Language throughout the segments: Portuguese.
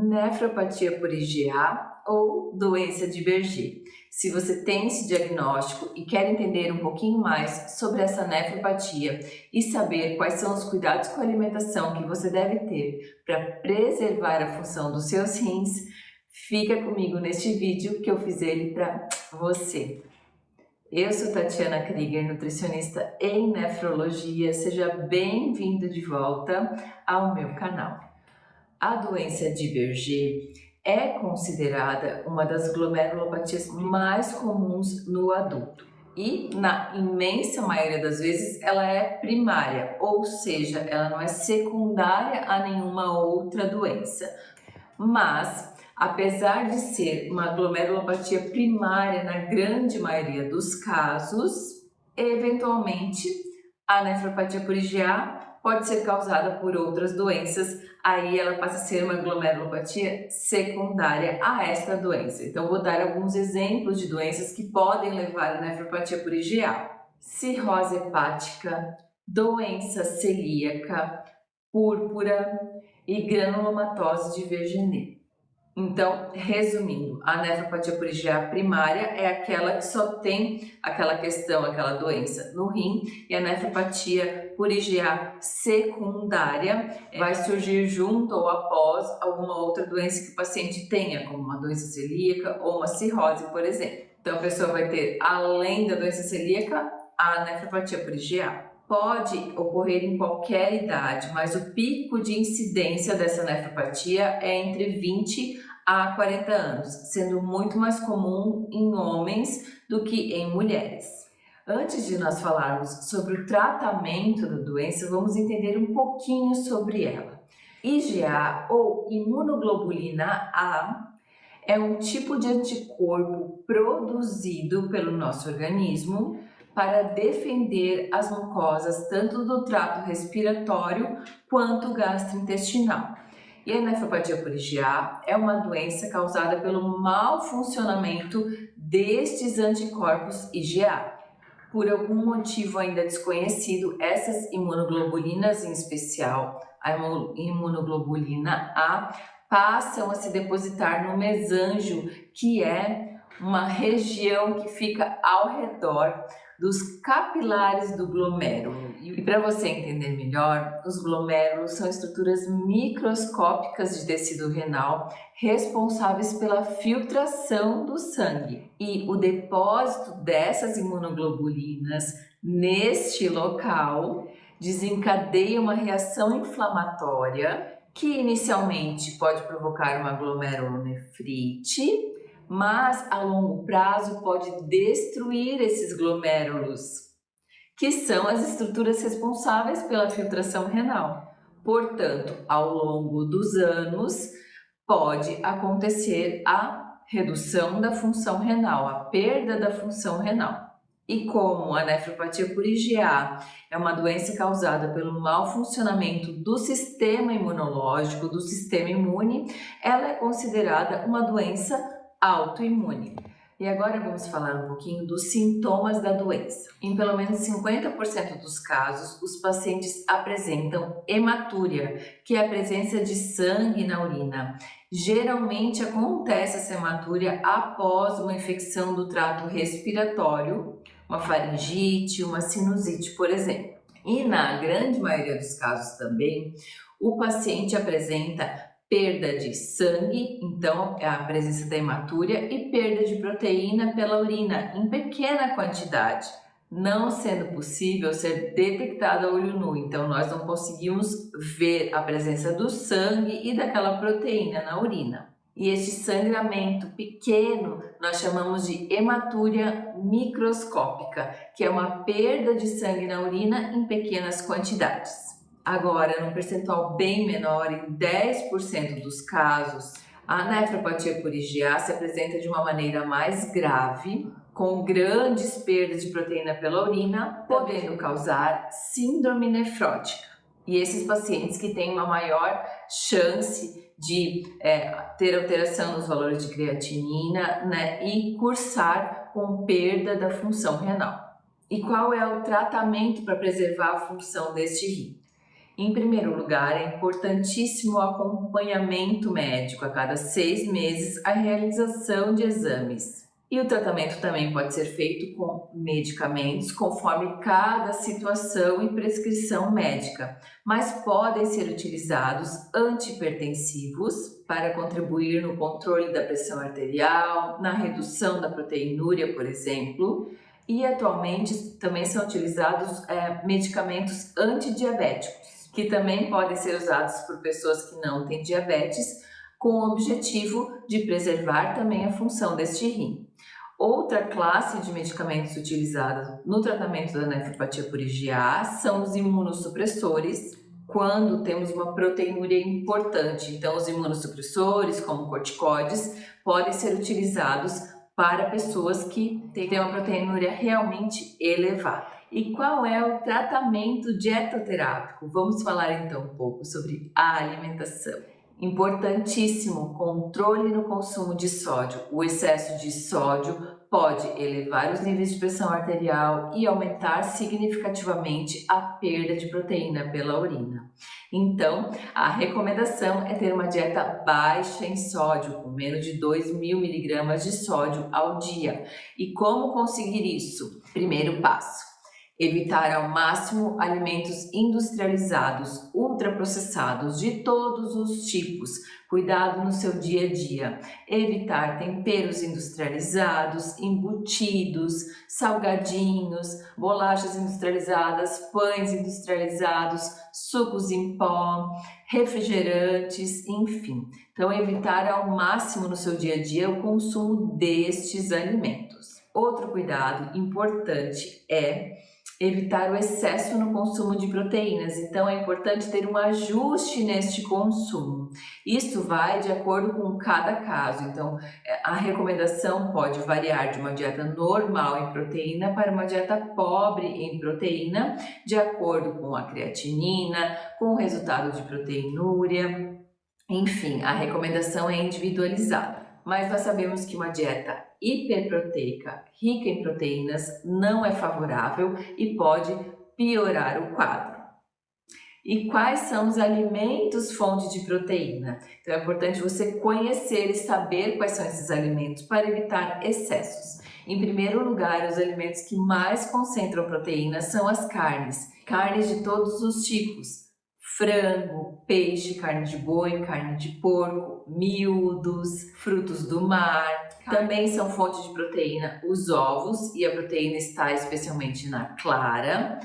nefropatia por IgA ou doença de Berger. Se você tem esse diagnóstico e quer entender um pouquinho mais sobre essa nefropatia e saber quais são os cuidados com a alimentação que você deve ter para preservar a função dos seus rins, fica comigo neste vídeo que eu fiz ele para você. Eu sou Tatiana Krieger, nutricionista em nefrologia. Seja bem-vindo de volta ao meu canal. A doença de Berger é considerada uma das glomerulopatias mais comuns no adulto e, na imensa maioria das vezes, ela é primária, ou seja, ela não é secundária a nenhuma outra doença. Mas, apesar de ser uma glomerulopatia primária na grande maioria dos casos, eventualmente a nefropatia por IgA pode ser causada por outras doenças, aí ela passa a ser uma glomerulopatia secundária a esta doença. Então, vou dar alguns exemplos de doenças que podem levar a nefropatia por IgA: cirrose hepática, doença celíaca, púrpura e granulomatose de Vergenet. Então, resumindo, a nefropatia por IgA primária é aquela que só tem aquela doença no rim, e a nefropatia por IgA secundária vai surgir junto ou após alguma outra doença que o paciente tenha, como uma doença celíaca ou uma cirrose, por exemplo. Então, a pessoa vai ter, além da doença celíaca, a nefropatia por IgA. Pode ocorrer em qualquer idade, mas o pico de incidência dessa nefropatia é entre 20 a 40 anos, sendo muito mais comum em homens do que em mulheres. Antes de nós falarmos sobre o tratamento da doença, vamos entender um pouquinho sobre ela. IgA ou imunoglobulina A é um tipo de anticorpo produzido pelo nosso organismo para defender as mucosas tanto do trato respiratório quanto gastrointestinal. E a nefropatia por IgA é uma doença causada pelo mau funcionamento destes anticorpos IgA. Por algum motivo ainda desconhecido, essas imunoglobulinas em especial, a imunoglobulina A, passam a se depositar no mesanjo, que é uma região que fica ao redor dos capilares do glomérulo. E para você entender melhor, os glomérulos são estruturas microscópicas de tecido renal responsáveis pela filtração do sangue. E o depósito dessas imunoglobulinas neste local desencadeia uma reação inflamatória que inicialmente pode provocar uma glomerulonefrite, mas a longo prazo pode destruir esses glomérulos, que são as estruturas responsáveis pela filtração renal. Portanto, ao longo dos anos, pode acontecer a redução da função renal, a perda da função renal. E como a nefropatia por IgA é uma doença causada pelo mau funcionamento do sistema imunológico, do sistema imune, ela é considerada uma doença autoimune. E agora vamos falar um pouquinho dos sintomas da doença. Em pelo menos 50% dos casos, os pacientes apresentam hematúria, que é a presença de sangue na urina. Geralmente acontece essa hematúria após uma infecção do trato respiratório, uma faringite, uma sinusite, por exemplo. E na grande maioria dos casos também, o paciente apresenta perda de sangue, então é a presença da hematúria, e perda de proteína pela urina em pequena quantidade, não sendo possível ser detectada a olho nu. Então nós não conseguimos ver a presença do sangue e daquela proteína na urina. E este sangramento pequeno nós chamamos de hematúria microscópica, que é uma perda de sangue na urina em pequenas quantidades. Agora, num percentual bem menor, em 10% dos casos, a nefropatia por IgA se apresenta de uma maneira mais grave, com grandes perdas de proteína pela urina, podendo causar síndrome nefrótica. E esses pacientes que têm uma maior chance de ter alteração nos valores de creatinina, né, e cursar com perda da função renal. E qual é o tratamento para preservar a função deste rim? Em primeiro lugar, é importantíssimo o acompanhamento médico a cada 6 meses, a realização de exames. E o tratamento também pode ser feito com medicamentos conforme cada situação e prescrição médica, mas podem ser utilizados antihipertensivos para contribuir no controle da pressão arterial, na redução da proteinúria, por exemplo, e atualmente também são utilizados medicamentos antidiabéticos, que também podem ser usados por pessoas que não têm diabetes, com o objetivo de preservar também a função deste rim. Outra classe de medicamentos utilizados no tratamento da nefropatia por IgA são os imunossupressores, quando temos uma proteinúria importante. Então, os imunossupressores, como corticoides, podem ser utilizados para pessoas que têm uma proteinúria realmente elevada. E qual é o tratamento dietoterápico? Vamos falar então um pouco sobre a alimentação. Importantíssimo, controle no consumo de sódio. O excesso de sódio pode elevar os níveis de pressão arterial e aumentar significativamente a perda de proteína pela urina. Então, a recomendação é ter uma dieta baixa em sódio, com menos de 2.000 miligramas de sódio ao dia. E como conseguir isso? Primeiro passo: evitar ao máximo alimentos industrializados, ultraprocessados de todos os tipos. Cuidado no seu dia a dia. Evitar temperos industrializados, embutidos, salgadinhos, bolachas industrializadas, pães industrializados, sucos em pó, refrigerantes, enfim. Então, evitar ao máximo no seu dia a dia o consumo destes alimentos. Outro cuidado importante é evitar o excesso no consumo de proteínas, então é importante ter um ajuste neste consumo. Isso vai de acordo com cada caso, então a recomendação pode variar de uma dieta normal em proteína para uma dieta pobre em proteína, de acordo com a creatinina, com o resultado de proteinúria, enfim, a recomendação é individualizada. Mas nós sabemos que uma dieta hiperproteica, rica em proteínas, não é favorável e pode piorar o quadro. E quais são os alimentos fonte de proteína? Então é importante você conhecer e saber quais são esses alimentos para evitar excessos. Em primeiro lugar, os alimentos que mais concentram proteína são as carnes de todos os tipos. Frango, peixe, carne de boi, carne de porco, miúdos, frutos do mar. Também são fonte de proteína os ovos, e a proteína está especialmente na clara.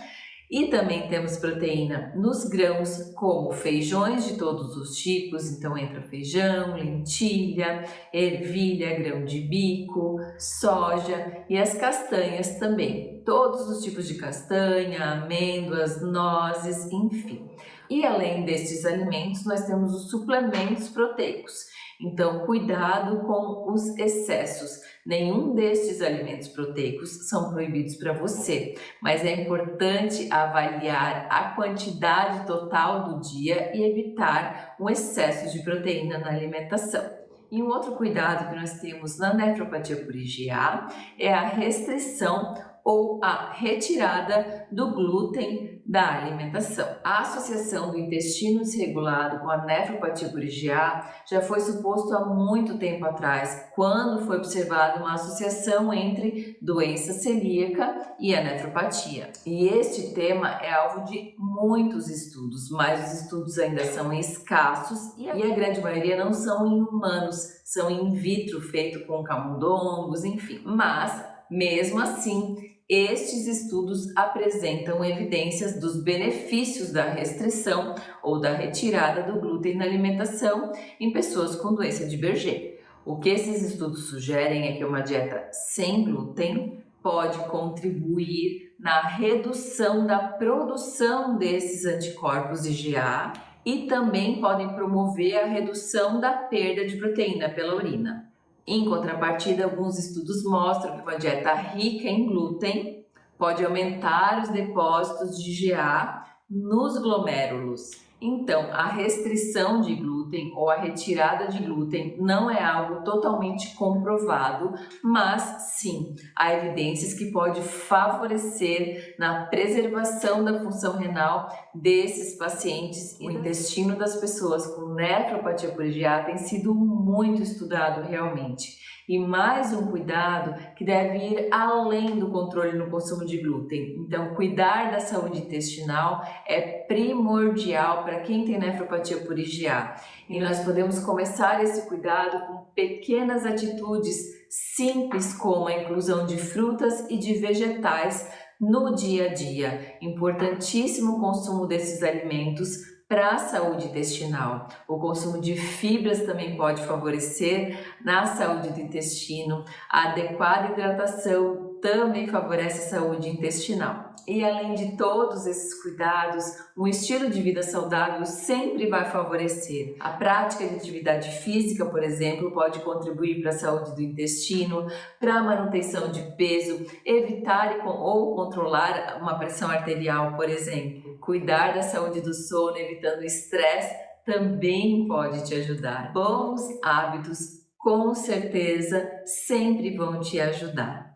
E também temos proteína nos grãos, como feijões de todos os tipos, então entra feijão, lentilha, ervilha, grão de bico, soja e as castanhas também. Todos os tipos de castanha, amêndoas, nozes, enfim. E além destes alimentos, nós temos os suplementos proteicos. Então, cuidado com os excessos. Nenhum destes alimentos proteicos são proibidos para você, mas é importante avaliar a quantidade total do dia e evitar um excesso de proteína na alimentação. E um outro cuidado que nós temos na nefropatia por IgA é a restrição ou a retirada do glúten da alimentação. A associação do intestino desregulado com a nefropatia por IgA já foi suposto há muito tempo atrás, quando foi observada uma associação entre doença celíaca e a nefropatia. E este tema é alvo de muitos estudos, mas os estudos ainda são escassos e a grande maioria não são em humanos, são in vitro, feito com camundongos, enfim. Mas, mesmo assim, estes estudos apresentam evidências dos benefícios da restrição ou da retirada do glúten na alimentação em pessoas com doença de Berger. O que esses estudos sugerem é que uma dieta sem glúten pode contribuir na redução da produção desses anticorpos IgA e também podem promover a redução da perda de proteína pela urina. Em contrapartida, alguns estudos mostram que uma dieta rica em glúten pode aumentar os depósitos de IgA nos glomérulos. Então, a restrição de glúten glúten ou a retirada de glúten não é algo totalmente comprovado, mas sim, há evidências que pode favorecer na preservação da função renal desses pacientes. O intestino das pessoas com nefropatia por IgA tem sido muito estudado realmente. E mais um cuidado que deve ir além do controle no consumo de glúten. Então, cuidar da saúde intestinal é primordial para quem tem nefropatia por IgA. E nós podemos começar esse cuidado com pequenas atitudes simples, como a inclusão de frutas e de vegetais no dia a dia. Importantíssimo o consumo desses alimentos para a saúde intestinal. O consumo de fibras também pode favorecer na saúde do intestino. A adequada hidratação também favorece a saúde intestinal. E além de todos esses cuidados, um estilo de vida saudável sempre vai favorecer. A prática de atividade física, por exemplo, pode contribuir para a saúde do intestino, para a manutenção de peso, evitar ou controlar uma pressão arterial, por exemplo. Cuidar da saúde do sono, evitando o estresse, também pode te ajudar. Bons hábitos, com certeza, sempre vão te ajudar.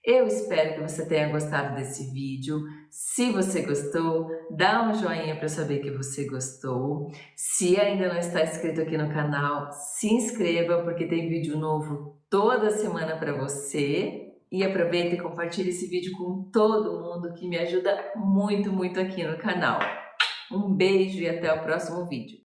Eu espero que você tenha gostado desse vídeo. Se você gostou, dá um joinha para eu saber que você gostou. Se ainda não está inscrito aqui no canal, se inscreva porque tem vídeo novo toda semana para você. E aproveita e compartilhe esse vídeo com todo mundo que me ajuda muito, muito aqui no canal. Um beijo e até o próximo vídeo.